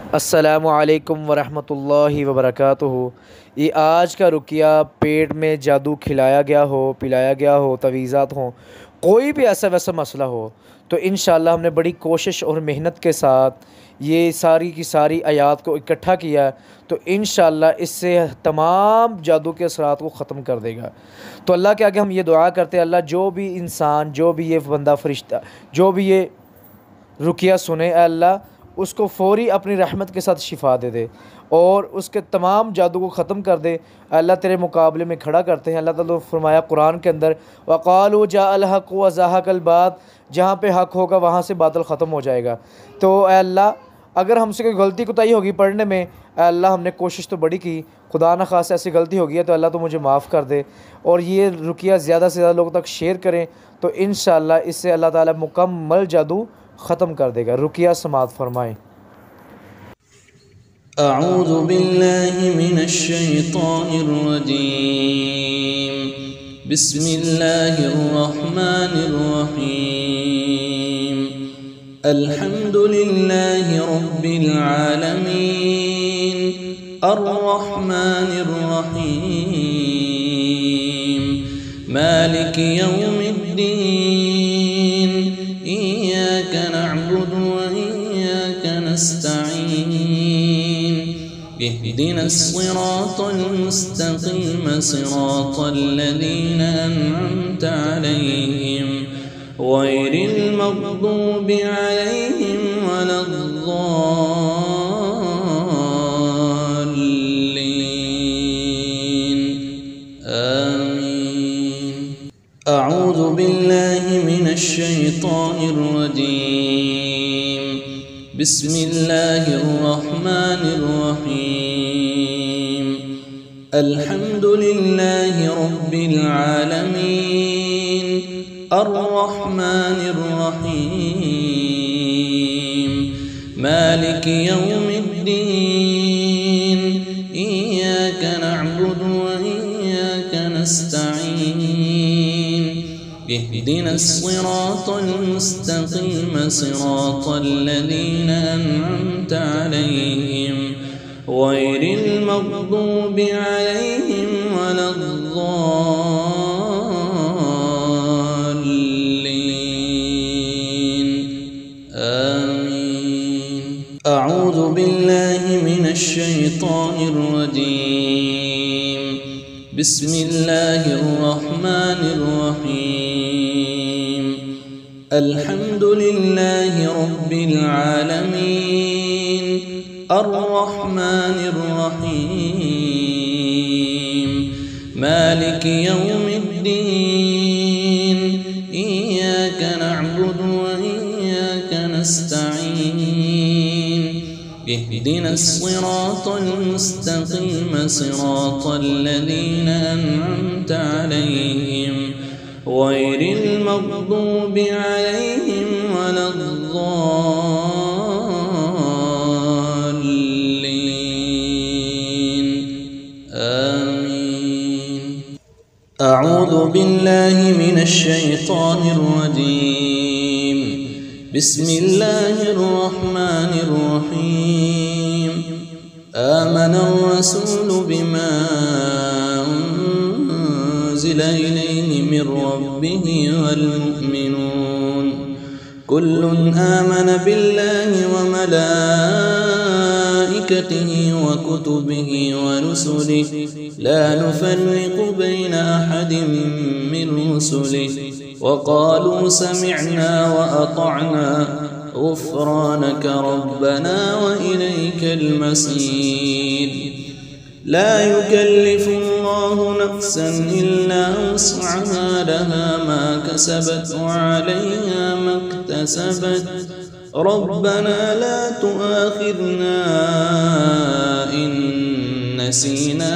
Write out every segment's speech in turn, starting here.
अस्सलामुअलैकुम वरहमतुल्लाहि वबरकातुहू। ये आज का रुकिया पेट में जादू खिलाया गया हो, पिलाया गया हो, तवीज़ात हों, कोई भी ऐसा वैसा मसला हो तो इंशाअल्लाह हमने बड़ी कोशिश और मेहनत के साथ ये सारी की सारी आयात को इकट्ठा किया तो इंशाअल्लाह इससे तमाम जादू के असरात को ख़त्म कर देगा। तो अल्लाह के आगे हम ये दुआ करते हैं, अल्लाह जो भी इंसान, जो भी ये बंदा फरिश्ता, जो भी ये रुकिया सुने, अल्लाह उसको फ़ौरी अपनी रहमत के साथ शिफा दे दे और उसके तमाम जादू को ख़त्म कर दे। अल्लाह तेरे मुकाबले में खड़ा करते हैं। अल्लाह ताला ने फरमाया कुरान के अंदर, वक़ालू जाअल हक़ व ज़हक़ल बात, जहाँ पे हक़ होगा वहाँ से बातिल ख़त्म हो जाएगा। तो अल्लाह अगर हमसे कोई गलती कोताही होगी पढ़ने में, अल्लाह हमने कोशिश तो बड़ी की, खुदा न खास ऐसी गलती होगी है तो अल्लाह तो मुझे माफ़ कर दे। और ये रुकिया ज़्यादा से ज़्यादा लोगों तक शेयर करें तो इंशाअल्लाह इससे अल्लाह ताला मुकम्मल जादू ख़त्म कर देगा। रुकिया समाअत फरमाएँ। अऊज़ु बिल्लाहि मिनश शैतानिर रजीम। बिस्मिल्लाहिर रहमानिर रहीम। अल्हम्दुलिल्लाहि रब्बिल आलमीन अर्रहमानिर रहीम मालिकि यौमिद्दीन इय्याका नअबुदु व इय्याका नस्तईन इहदिनस सिरातल मुस्तक़ीम सिरातल लज़ीना अनअमता अलैहिम गैरिल मग़दूबि अलैहिम वलद्दाल्लीन आमीन। अऊज़ु बिल्लाहि मिनश शैतानिर रजीम। बिस्मिल्लाहिर रहमानिर रहीम। अल्हम्दुलिल्लाहि रब्बिल आलमीन अर्रहमानिर रहीम मालिकि यौमिद्दीन इय्याका नअबुदु व इय्याका नस्तईन इहदिनस सिरातल मुस्तक़ीम सिरातल लज़ीना अनअमता अलैहिम गैरिल मग़दूबि अलैहिम वलद्दाल्लीन आमीन। अऊज़ु बिल्लाहि मिनश शैतानिर रजीम। बिस्मिल्लाहिर रहमानिर रहीम। अल्हम्दुलिल्लाहि रब्बिल आलमीन अर्रहमानिर रहीम मालिकि यौमिद्दीन इय्याका नअबुदु व इय्याका नस्तईन इहदिनस सिरातल मुस्तक़ीम सिरातल लज़ीना अनअमता अलैहिम गैरिल मग़दूबि अलैहिम वलद्दाल्लीन आमीन। अऊज़ु बिल्लाहि मिनश शैतानिर रजीम। बिस्मिल्लाहिर रहमानिर रहीम। आमनर रसूलु बिमा उन्ज़िला इलैहि मिर रब्बिहि वल मुअ्मिनून कुल्लुन आमन बिल्लाहि व मलाइकतिहि व कुतुबिहि व रुसुलिहि ला नुफ़र्रिक़ु बैन अहदिम मिन रुसुलिहि व क़ालू समिअना व अतअना गुफ़्रानक रब्बना व इलैकल मसीर। ला युकल्लिफ़ुल्लाहु नफ़्सन इल्ला वुस्अहा लहा मा कसबत व अलैहा मा इक्तसबत रब्बना ला तुआख़िज़ना इन नसीना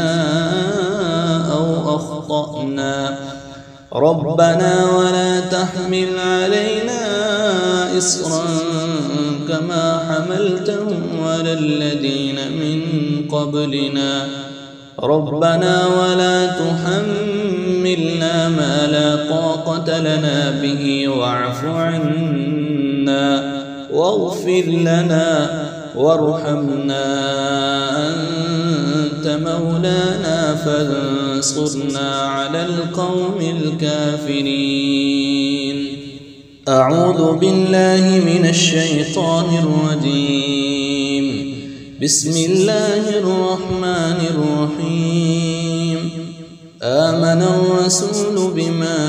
औ अख़्तअना रब्बना वला तहमिल अलैना इस्रन कमा हमलतहु अलल्लज़ीन मिन क़ब्लिना रब्बना वला तुहम्मिलना मा ला ताक़त लना बिही वाअफ़ु अन्ना वाग़फ़िर लना وارحمنا أنت مولانا فانصرنا على القوم الكافرين. أعوذ بالله من الشيطان الرجيم. بسم الله الرحمن الرحيم. آمن الرسول بما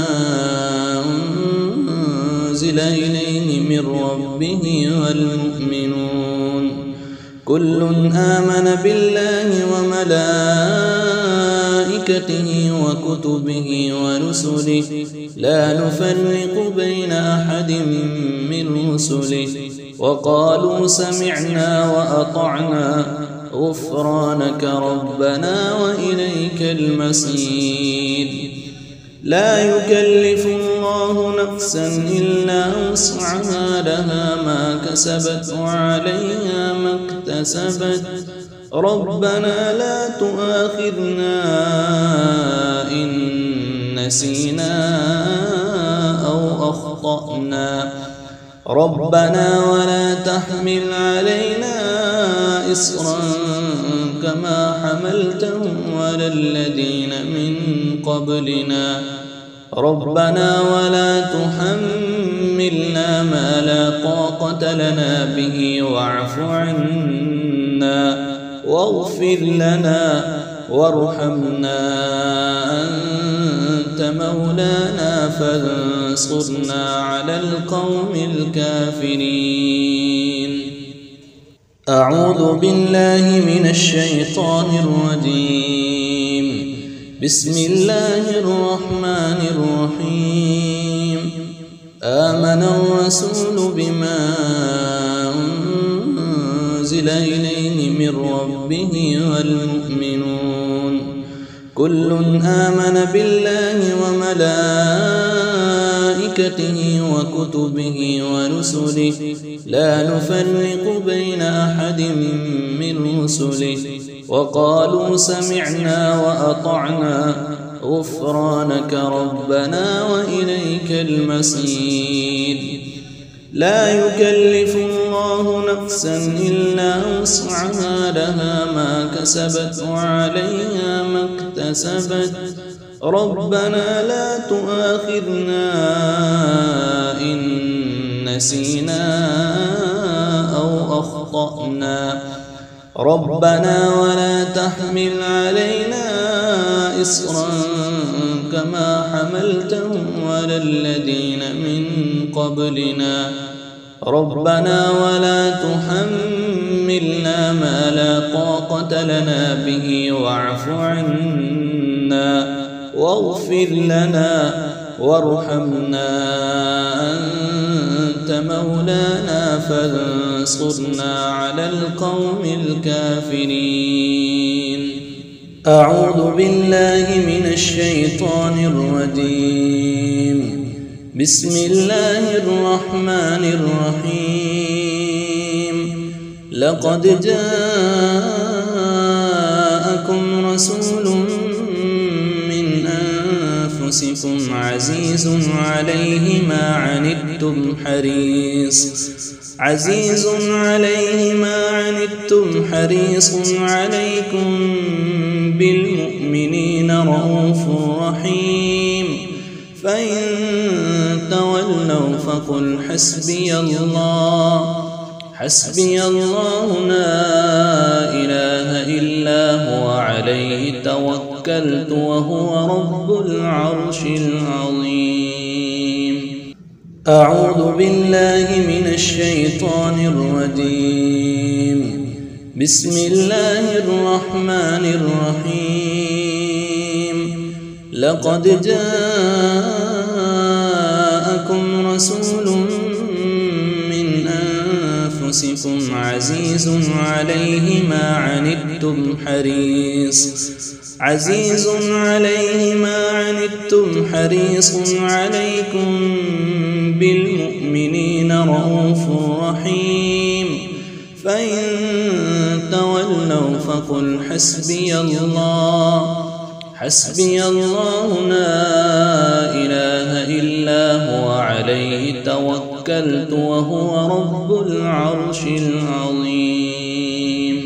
أنزل إليه من ربه والمؤمنون كل آمن بالله وملائكته وكتبه ورسله لا نفرق بين أحد من رسله وقالوا سمعنا وأطعنا غفرانك ربنا وإليك المصير. لا يكلف الله نفسا إلا وسعها لها ما كسبت وعليها ما اكتسبت ربنا لا تؤاخذنا إن نسينا أو أخطأنا ربنا ولا تحمل علينا إصرا كما حملته على الذين من قبلنا ربنا ولا تحملنا ما لا طاقة لنا به واعف عنا واغفر لنا وارحمنا أنت مولانا فانصرنا على القوم الكافرين. أعوذ بالله من الشيطان الرجيم. بسم الله الرحمن الرحيم. آمن الرسول بما أنزل إليه من ربه والمؤمنون كل آمن بالله وملائكته وكتبه ورسله لا نفرق بين أحد من رسله وقالوا سمعنا وأطعنا غفرانك ربنا وإليك المصير. لا يكلف الله نفسا إلا وسعها لها ما كسبت وعليها ما اكتسبت ربنا لا تؤاخذنا إن نسينا أو أخطأنا ربنا ولا تحمل علينا إصرا كما حملته على الذين من قبلنا ربنا ولا تحملنا ما لا طاقة لنا به واعف عنا واغفر لنا وارحمنا أنت مولانا فانصرنا على القوم الكافرين. أعوذ بالله من الشيطان الرجيم. بسم الله الرحمن الرحيم. لقد جاءكم رسول من أنفسكم عزيز عليه ما عنتم حريص عليكم بالمؤمنين رؤوف رحيم. فإن تولوا فقل حسبي الله لا إله إلا هو عليه توكلت وهو رب العرش العظيم. أعوذ بالله من الشيطان الرجيم. بسم الله الرحمن الرحيم. لقد جاءكم رسول من أنفسكم عزيز عليه ما عنتم حريص عليكم بالمؤمنين رؤوف رحيم. فإن تولوا فقل حسبي الله لا إله إلا هو عليه توكلت وهو رب العرش العظيم.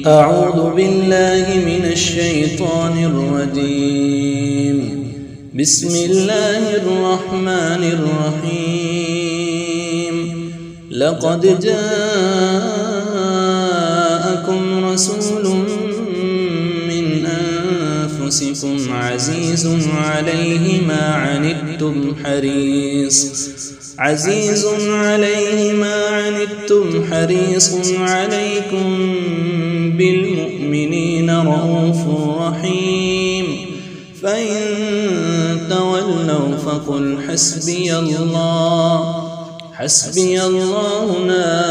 أعوذ بالله من الشيطان الرجيم. بسم الله الرحمن الرحيم. لقد جاءكم رسول من أنفسكم عزيز عليه ما عنتم حريص عليكم بالمؤمنين رؤوف رحيم. فإن تولوا فقل حسبي الله لا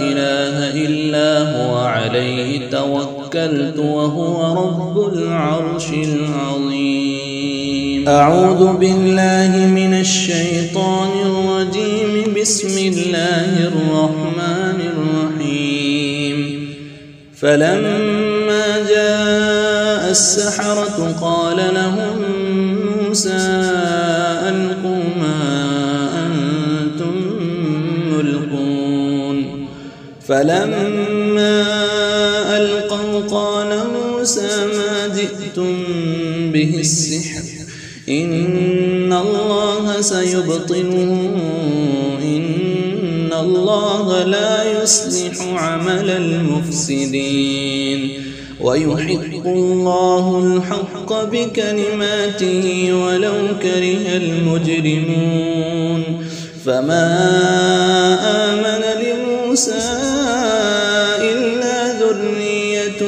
إله إلا هو عليه توكلت وهو رب العرش العظيم. أعوذ بالله من الشيطان الرجيم. بسم الله الرحمن الرحيم. فلما جاء السحرة قال لهم موسى ألقوا ما أنتم ملقون. فلما ألقوا قال موسى ما جئتم به السحر إن الله سيبطله إن الله لا يصلح عمل المفسدين ويحق الله الحق بكلماته ولو كره المجرمون. فما آمن لموسى إلا ذرية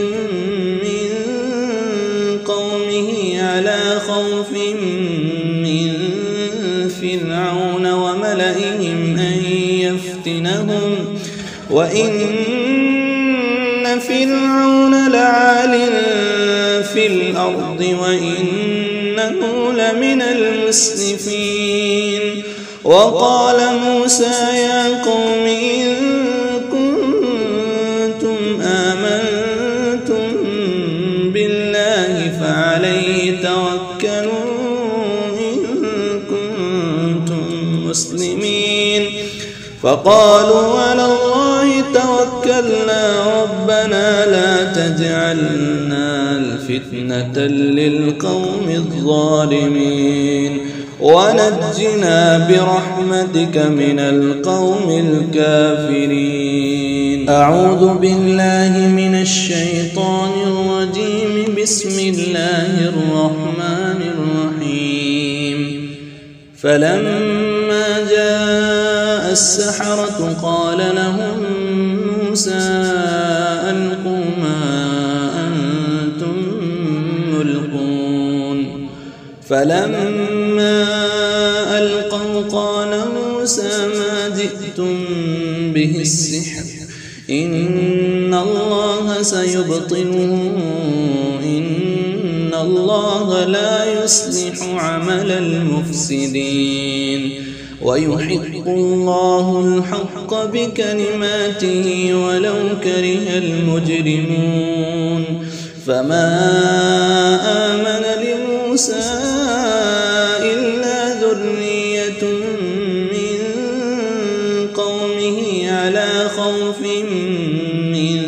من قومه على خوف من فرعون وملئهم أن يفتنهم وإن فرعون لعال في الأرض وإنه لمن المسرفين. وقال موسى يا قوم إن كنتم آمنتم بالله فعليه توكلوا إن كنتم مسلمين. فقالوا على الله توكلنا ربنا لا تجعلنا الفتنة للقوم الظالمين ونجنا برحمتك من القوم الكافرين. أعوذ بالله من الشيطان الرجيم. بسم الله الرحمن الرحيم. فلما جاء السحرة قال لهم موسى ألقوا ما أنتم ملقون. فلما ألقوا قال موسى ما جئتم به السحر إن الله سيبطله إن الله لا يصلح عمل المفسدين ويحق الله الحق بكلماته ولو كره المجرمون. فما آمن لموسى إلا ذرية من قومه على خوف من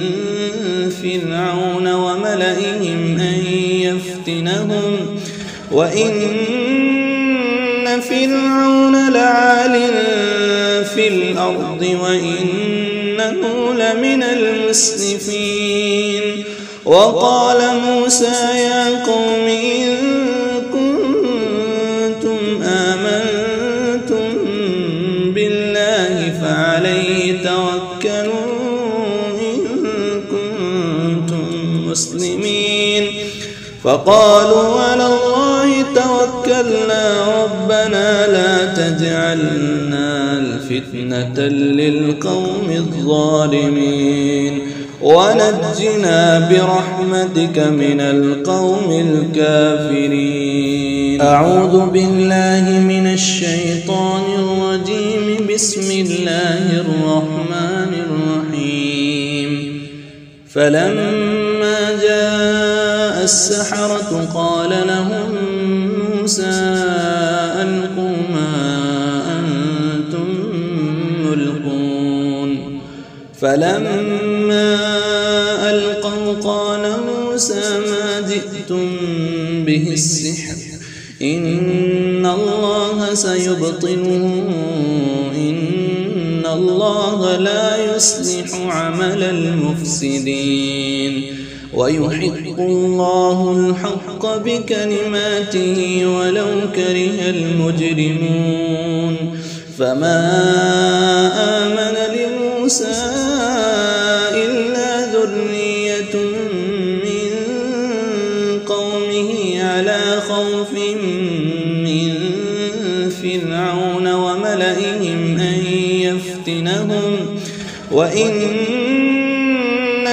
فرعون وملئهم أن يفتنهم وإن فرعون لعال في الأرض وإنه لمن المسرفين. وقال موسى يا قوم إن كنتم آمنتم بالله فعليه توكلوا إن كنتم مسلمين. فقالوا على الله توكلنا ربنا لا تجعلنا الفتنة للقوم الظالمين ونجنا برحمتك من القوم الكافرين. أعوذ بالله من الشيطان الرجيم. بسم الله الرحمن الرحيم. فلما جاء السحرة قال لهم موسى ألقوا ما أنتم ملقون. فلما ألقوا قال موسى ما جئتم به السحر إن الله سيبطله إن الله لا يصلح عمل المفسدين ويحق الله الحق بكلماته ولو كره المجرمون فما آمن لموسى إلا ذرية من قومه على خوف من فرعون وملئهم أن يفتنهم وإن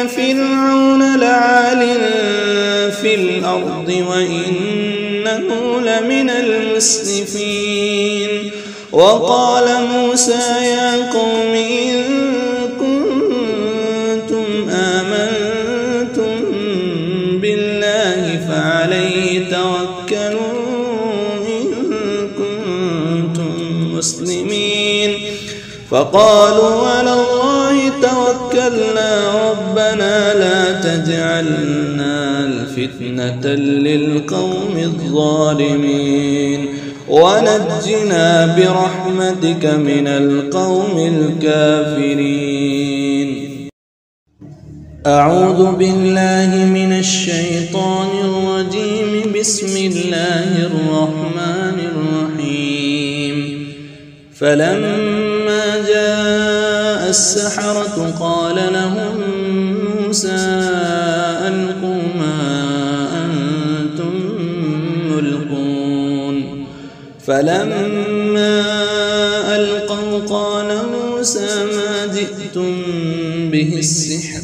فرعون لعال في الأرض وإنه لمن المسرفين وقال موسى يا قوم إن كنتم آمنتم بالله فعليه توكلوا إن كنتم مسلمين فقالوا على الله توكلنا ربنا لا تجعلنا الفتنة للقوم الظالمين ونجنا برحمتك من القوم الكافرين. أعوذ بالله من الشيطان الرجيم بسم الله الرحمن الرحيم فلما جاء السحرة قال لهم موسى ألقوا ما أنتم ملقون فلما ألقوا قال موسى ما جئتم به السحر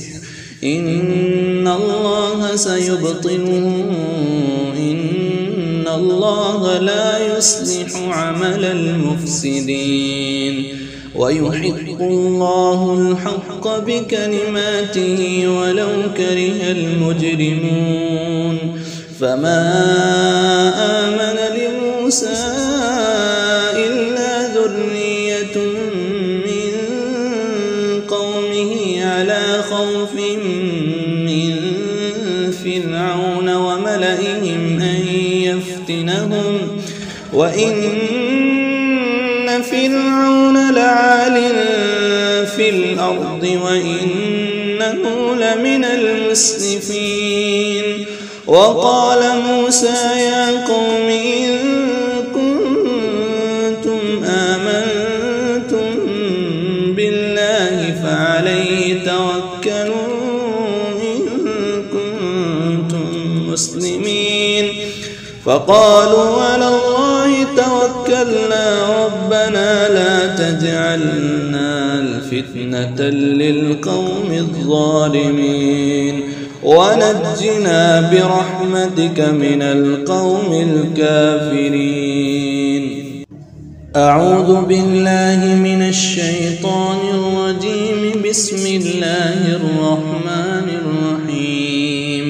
إن الله سيبطله إن الله لا يصلح عمل المفسدين ويحق الله الحق بكلماته ولو كره المجرمون فما آمن لموسى إلا ذرية من قومه على خوف من فرعون وملئهم أن يفتنهم وإن فرعون لعال في الأرض وإنه لمن المسرفين وقال موسى يا قوم إن كنتم آمنتم بالله فعليه توكلوا إن كنتم مسلمين فقالوا على الله توكلنا ربنا لا تجعلنا الفتنة للقوم الظالمين ونجنا برحمتك من القوم الكافرين. أعوذ بالله من الشيطان الرجيم بسم الله الرحمن الرحيم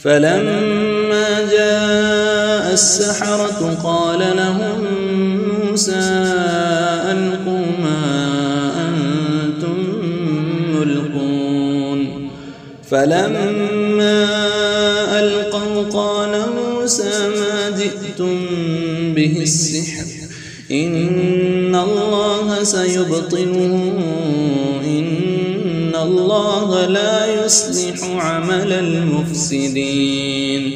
فلما جاء السحرة قال لهم موسى ألقوا ما أنتم ملقون فلما ألقوا قال موسى ما جئتم به السحر إن الله سيبطله إن الله لا يصلح عمل المفسدين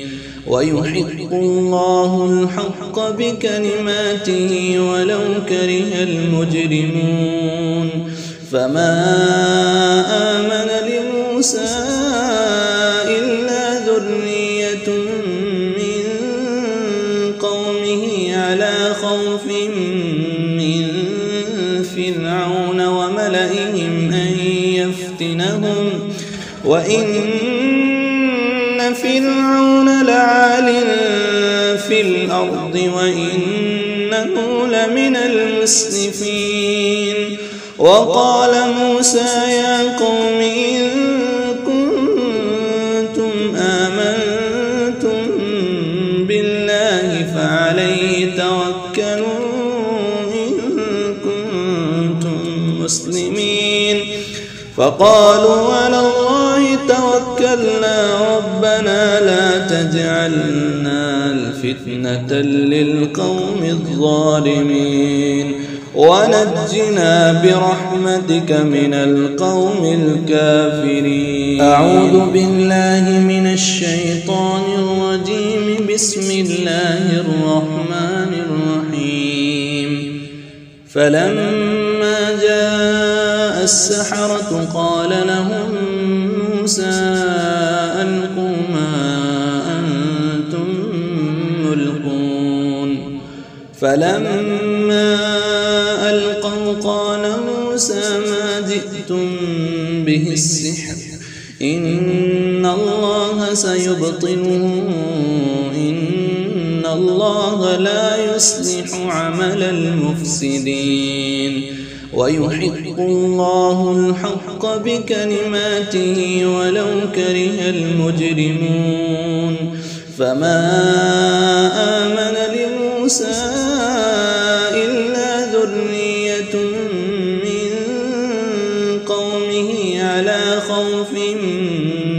ويحق الله الحق بكلماته ولو كره المجرمون فما آمن لموسى إلا ذرية من قومه على خوف من فرعون وملئهم أن يفتنهم وإن فرعون لعال في الأرض وإنه لمن المسرفين وقال موسى يا قوم إن كنتم آمنتم بالله فعليه توكلوا إن كنتم مسلمين فقالوا على الله توكلوا توكلنا ربنا لا تجعلنا الفتنة للقوم الظالمين ونجنا برحمتك من القوم الكافرين. أعوذ بالله من الشيطان الرجيم. بسم الله الرحمن الرحيم. فلما جاء السحرة قال لهم موسى ألقوا ما أنتم ملقون. فلما ألقوا قال موسى ما جئتم به السحر إن الله سيبطله إن الله لا يصلح عمل المفسدين ويحق الله الحق بكلماته ولو كره المجرمون. فما آمن لموسى إلا ذرية من قومه على خوف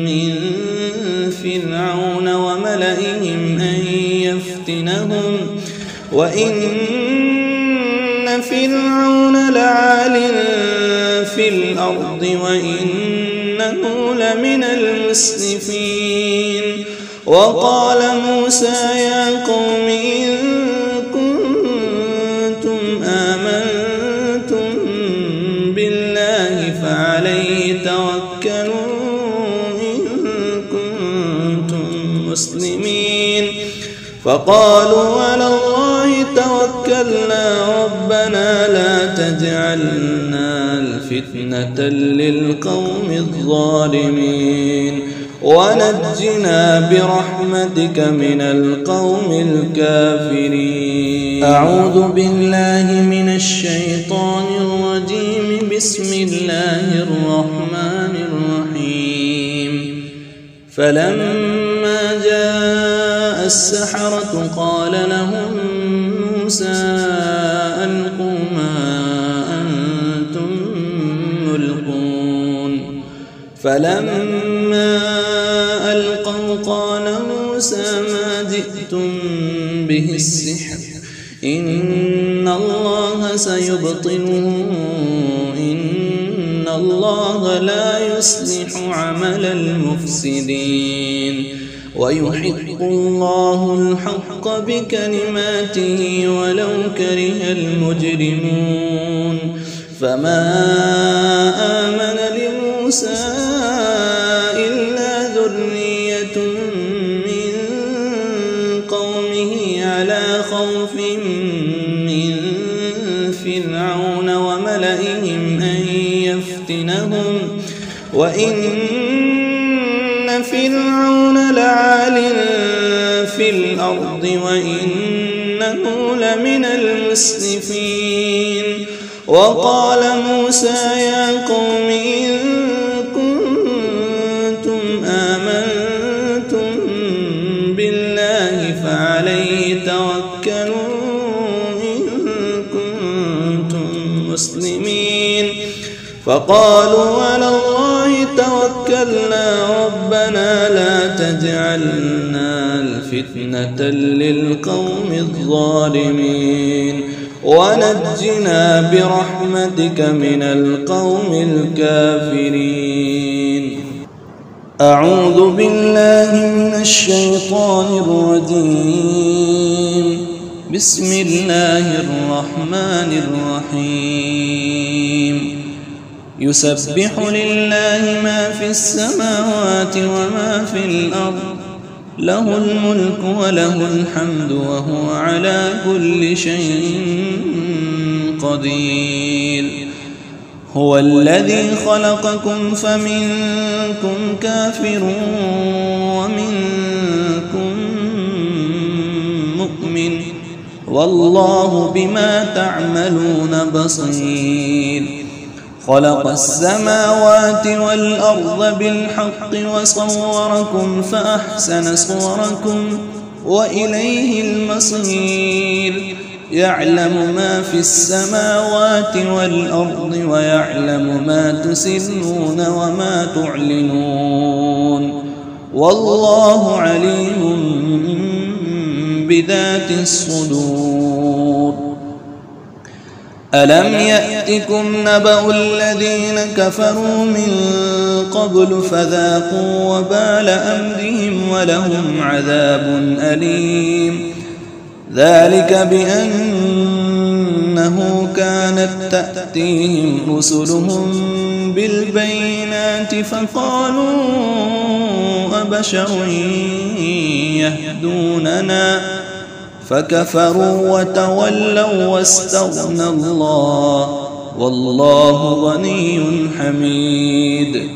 من فرعون وملئهم أن يفتنهم وإن فرعون لعال في الأرض وإنه لمن المسرفين. وقال موسى يا قوم إن كنتم آمنتم بالله فعليه توكلوا إن كنتم مسلمين. فقالوا على الله توكلنا ربنا لا تجعلنا الفتنة للقوم الظالمين ونجنا برحمتك من القوم الكافرين. أعوذ بالله من الشيطان الرجيم. بسم الله الرحمن الرحيم. فلما جاء السحرة قال لهم موسى ألقوا ما أنتم ملقون. فلما ألقوا قال موسى ما جئتم به السحر إن الله سيبطله إن الله لا يصلح عمل المفسدين ويحق الله الحق بكلماته ولو كره المجرمون. فما آمن لموسى إلا ذرية من قومه على خوف من فرعون وملئهم أن يفتنهم وإن فرعون لعال في الأرض وإنه لمن المسرفين. وقال موسى يا قوم إن كنتم آمنتم بالله فعليه توكلوا إن كنتم مسلمين. فقالوا على الله توكلنا ربنا لا تجعلنا الفتنة للقوم الظالمين ونجنا برحمتك من القوم الكافرين. أعوذ بالله من الشيطان الرجيم. بسم الله الرحمن الرحيم. يسبح لله ما في السماوات وما في الأرض له الملك وله الحمد وهو على كل شيء قدير. هو الذي خلقكم فمنكم كافر ومنكم مؤمن والله بما تعملون بصير. خلق السماوات والأرض بالحق وصوركم فأحسن صوركم وإليه المصير. يعلم ما في السماوات والأرض ويعلم ما تسرون وما تعلنون والله عليم بذات الصدور. ألم يأتكم نبأ الذين كفروا من قبل فذاقوا وبال أمرهم ولهم عذاب أليم. ذلك بأنه كانت تأتيهم رسلهم بالبينات فقالوا أبشر يهدوننا فكفروا وتولوا واستغنى الله والله غني حميد.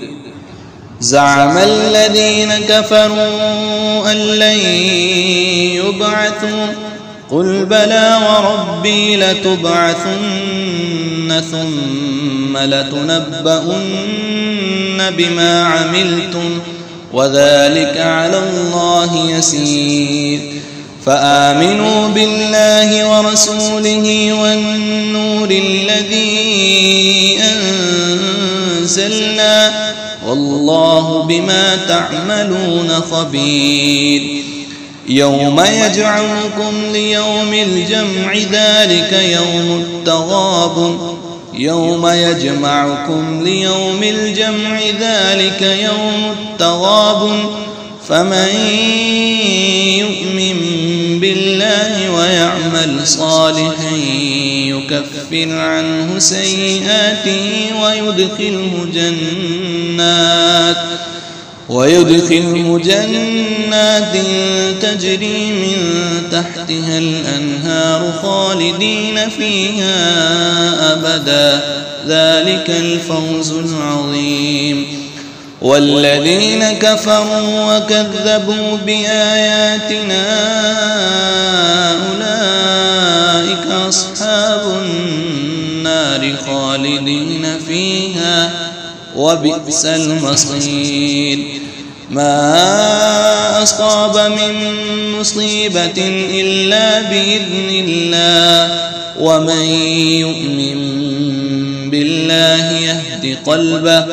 زعم الذين كفروا أن لن يبعثوا قل بلى وربي لتبعثن ثم لتنبؤن بما عملتم وذلك على الله يسير. فآمنوا بالله ورسوله والنور الذي أنزلنا والله بما تعملون خبير. يوم يجمعكم ليوم الجمع ذلك يوم التغابن فمن يؤمن بالله ويعمل صالحا يكفر عنه سيئاته ويدخله جنات تجري من تحتها الأنهار خالدين فيها أبدا ذلك الفوز العظيم. والذين كفروا وكذبوا بآياتنا أولئك أصحاب النار خالدين فيها وبئس المصير. ما أصاب من مصيبة إلا بإذن الله ومن يؤمن بالله يهد قلبه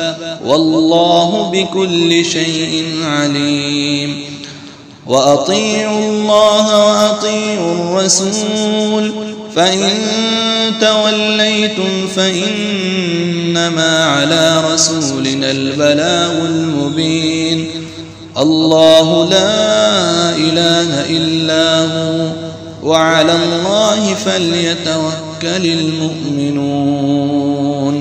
والله بكل شيء عليم. وأطيعوا الله وأطيعوا الرسول فإن توليتم فإنما على رسولنا البلاغ المبين. الله لا إله إلا هو وعلى الله فليتوكل المؤمنون.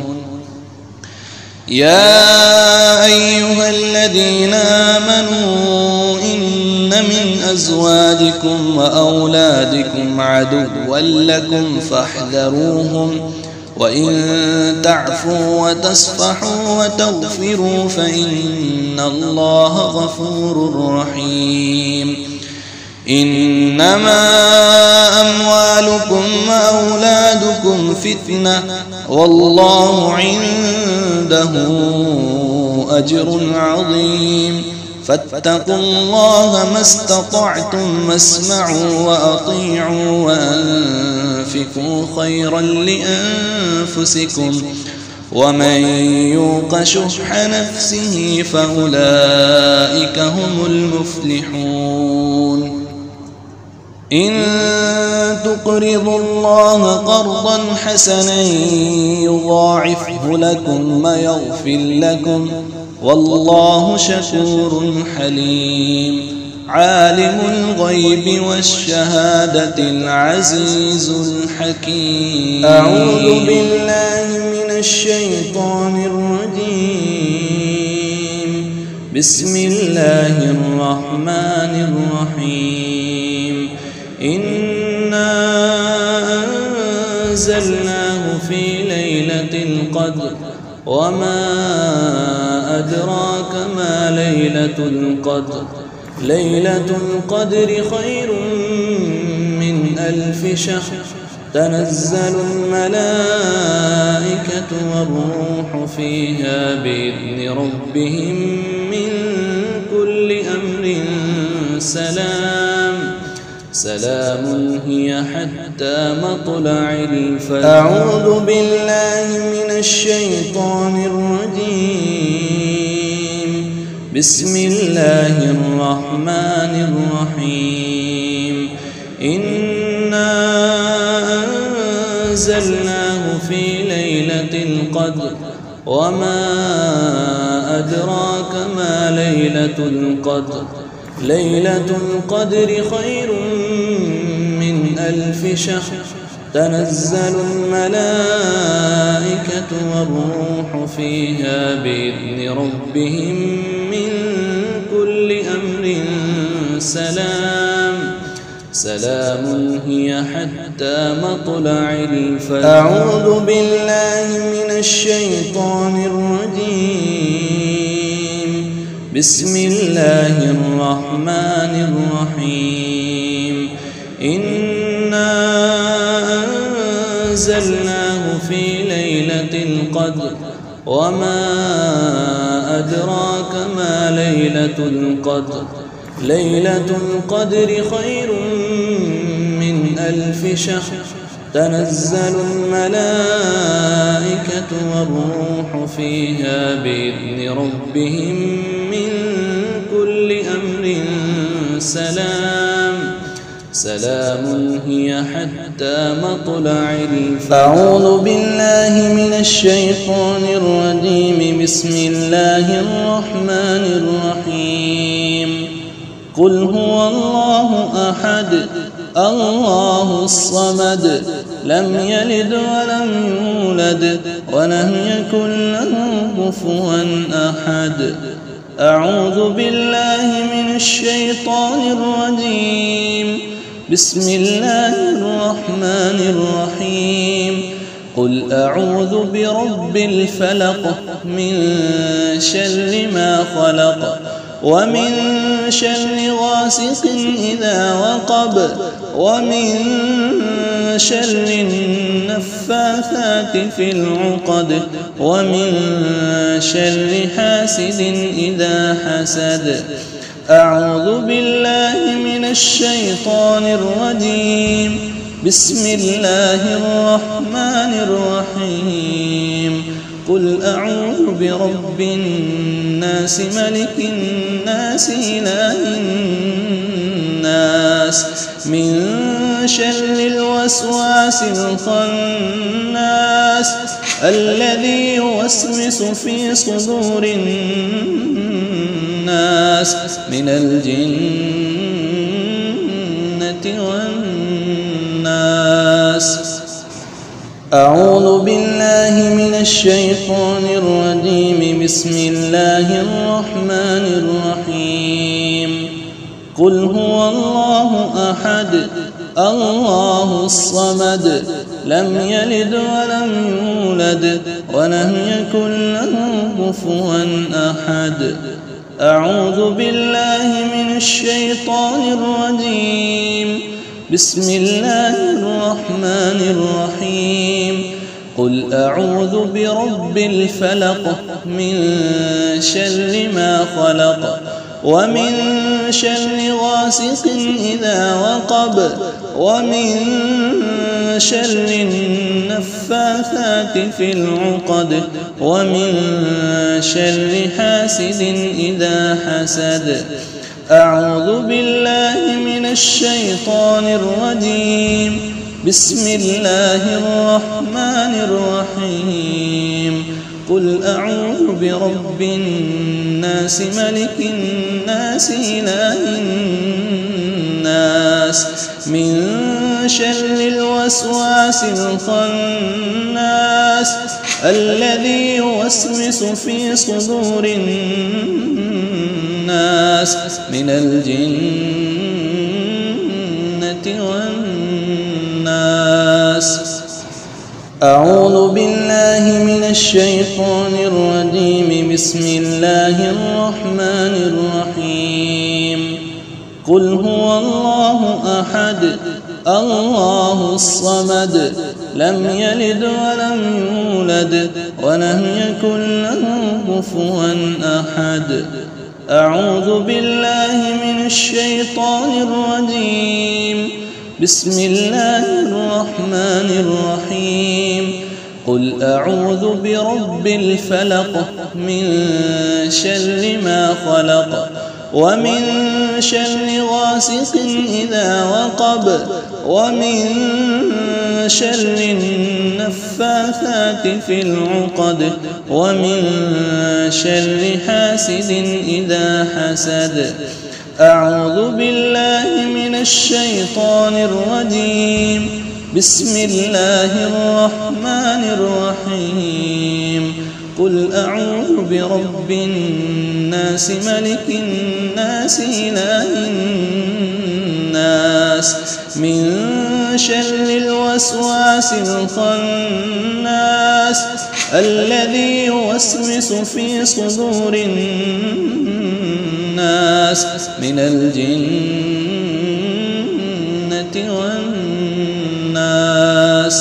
يا أيها الذين آمنوا إن من أزواجكم وأولادكم عدوا لكم فاحذروهم وإن تعفوا وتصفحوا وتغفروا فإن الله غفور رحيم. إنما أموالكم وأولادكم فتنة والله عنده أجر عظيم. فاتقوا الله ما استطعتم واسمعوا وأطيعوا وأنفقوا خيرا لأنفسكم ومن يوق شح نفسه فأولئك هم المفلحون. إن تقرضوا الله قرضا حسنا يضاعفه لكم ويغفر لكم والله شكور حليم. عالم الغيب والشهادة العزيز الحكيم. أعوذ بالله من الشيطان الرجيم. بسم الله الرحمن الرحيم. إنا أنزلناه في ليلة القدر وما أدراك ما ليلة القدر. ليلة القدر خير من 1000 شهر. تنزل الملائكة والروح فيها بإذن ربهم من كل أمر سلام هي حتى مطلع الفجر. أعوذ بالله من الشيطان الرجيم. بسم الله الرحمن الرحيم. إنا أنزلناه في ليلة القدر وما أدراك ما ليلة القدر. ليلة القدر خير من 1000 شهر. تنزل الملائكة والروح فيها بإذن ربهم من كل أمر. سلام هي حتى مطلع الفجر. أعوذ بالله من الشيطان الرجيم. بسم الله الرحمن الرحيم. إنا أنزلناه في ليلة القدر وما أدراك ما ليلة القدر. ليلة القدر خير من 1000 شهر. تنزل الملائكة والروح فيها بإذن ربهم من كل أمر. سلام هي حتى مطلع الفجر. أعوذ بالله من الشيطان الرجيم. بسم الله الرحمن الرحيم. قل هو الله أحد الله الصمد لم يلد ولم يولد ولم يكن له كفوا أحد. أعوذ بالله من الشيطان الرجيم. بسم الله الرحمن الرحيم. قل أعوذ برب الفلق من شر ما خلق ومن شر غاسق إذا وقب ومن شر النفاثات في العقد ومن شر حاسد إذا حسد. أعوذ بالله من الشيطان الرجيم. بسم الله الرحمن الرحيم. قل أعوذ برب الناس ملك الناس إله الناس من شر الوسواس الخناس الذي يوسوس في صدور الناس من الجنة والناس. أعوذ بالله من الشيطان الرجيم. بسم الله الرحمن الرحيم. قل هو الله أحد الله الصمد لم يلد ولم يولد ولم يكن له كفوا أحد. أعوذ بالله من الشيطان الرجيم. بسم الله الرحمن الرحيم. قل أعوذ برب الفلق من شر ما خلق ومن شر غاسق إذا وقب ومن شر النفاثات في العقد ومن شر حاسد إذا حسد. أعوذ بالله من الشيطان الرجيم. بسم الله الرحمن الرحيم. قل أعوذ برب الناس ملك الناس إله الناس من شر الوسواس الخناس الذي يوسوس في صدور الناس من الجنة والناس. أعوذ بالله من الشيطان الرجيم. بسم الله الرحمن الرحيم. قل هو الله أحد الله الصمد لم يلد ولم يولد ولم يكن له كفوا أحد. أعوذ بالله من الشيطان الرجيم. بسم الله الرحمن الرحيم. قل أعوذ برب الفلق من شر ما خلق ومن شر غاسق إذا وقب ومن شر النفاثات في العقد ومن شر حاسد إذا حسد. أعوذ بالله من الشيطان الرجيم. بسم الله الرحمن الرحيم. قل أعوذ برب الناس ملك الناس إله الناس من شر الوسواس الخناس الذي يوسوس في صدور الناس من الجنة والناس.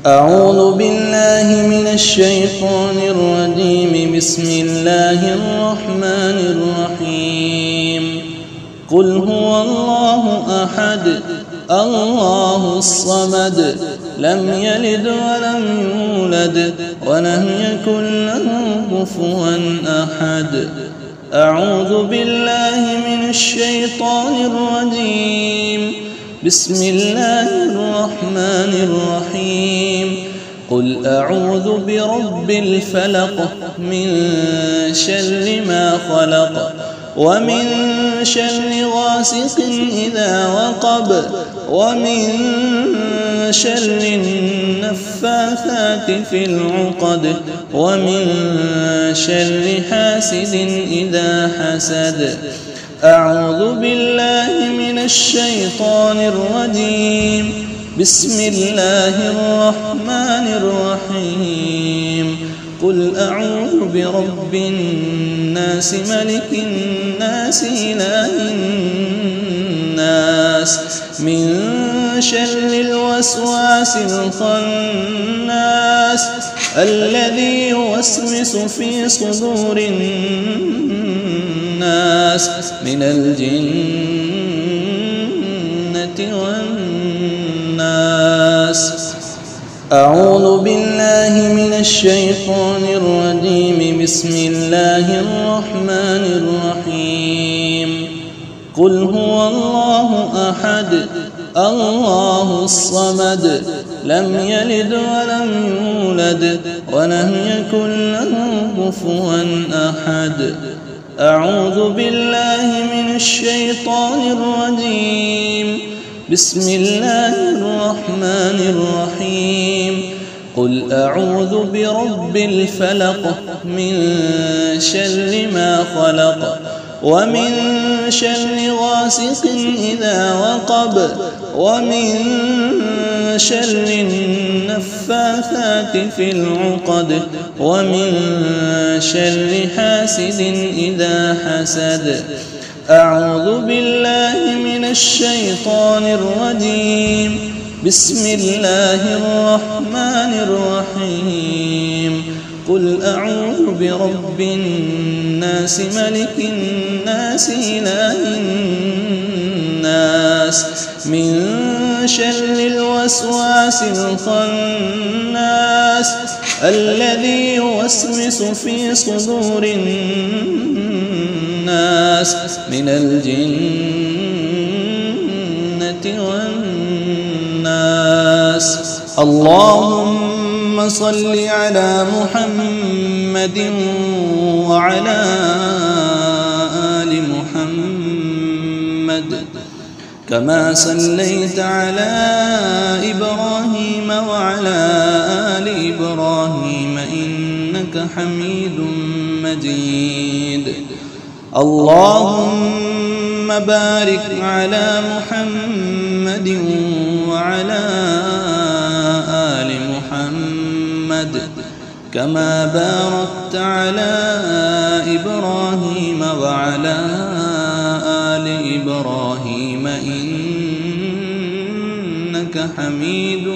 أعوذ بالله من الشيطان الرجيم. بسم الله الرحمن الرحيم. قل هو الله أحد الله الصمد لم يلد ولم يولد ولم يكن له كفوا أحد. أعوذ بالله من الشيطان الرجيم. بسم الله الرحمن الرحيم. قل أعوذ برب الفلق من شر ما خلق ومن شر غاسق إذا وقب ومن شر النفاثات في العقد ومن شر حاسد إذا حسد. أعوذ بالله من الشيطان الرجيم. بسم الله الرحمن الرحيم. قل أعوذ برب الناس ملك الناس إله الناس من شر الوسواس الخناس الذي يوسوس في صدور الناس من الجنة والناس. أعوذ بالله من الشيطان الرجيم. بسم الله الرحمن الرحيم. قل هو الله أحد الله الصمد لم يلد ولم يولد ولم يكن له كفوا أحد. أعوذ بالله من الشيطان الرجيم. بسم الله الرحمن الرحيم. قل أعوذ برب الفلق من شر ما خلق ومن شر غاسق إذا وقب ومن شر النفاثات في العقد ومن شر حاسد إذا حسد. أعوذ بالله من الشيطان الرجيم. بسم الله الرحمن الرحيم. قل أعوذ برب الناس ملك الناس إله الناس من شر الوسواس الخناس الذي يوسوس في صدور الناس من الجنة والناس. اللهم صل على محمد وعلى آل محمد كما صليت على إبراهيم وعلى آل إبراهيم إنك حميد مجيد. اللهم بارك على محمد وعلى آل محمد كما باركت على إبراهيم وعلى آل إبراهيم إنك حميد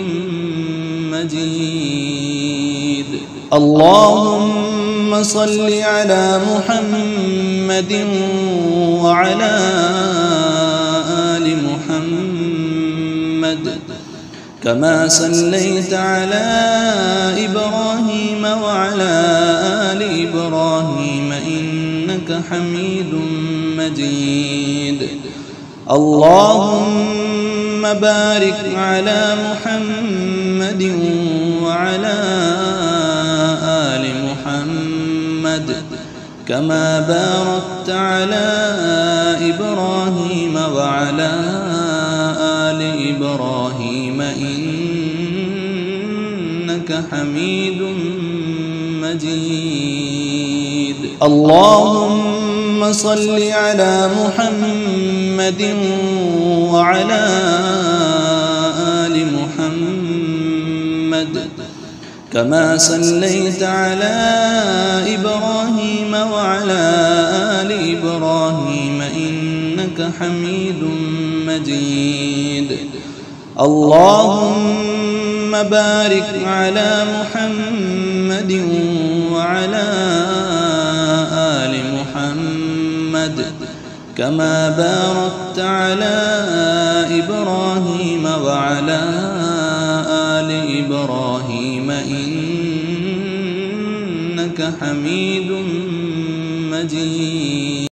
مجيد. اللهم صل على محمد محمد وعلى آل محمد كما صليت على إبراهيم وعلى آل إبراهيم إنك حميد مجيد اللهم بارك على محمد وعلى آل محمد كما باركت على إبراهيم وعلى آل إبراهيم إنك حميد مجيد اللهم صل على محمد وعلى آل محمد كما صليت على إبراهيم وعلى آل إبراهيم إنك حميد مجيد اللهم بارك على محمد وعلى آل محمد كما باركت على إبراهيم وعلى آل إبراهيم إنك حميد مجيد.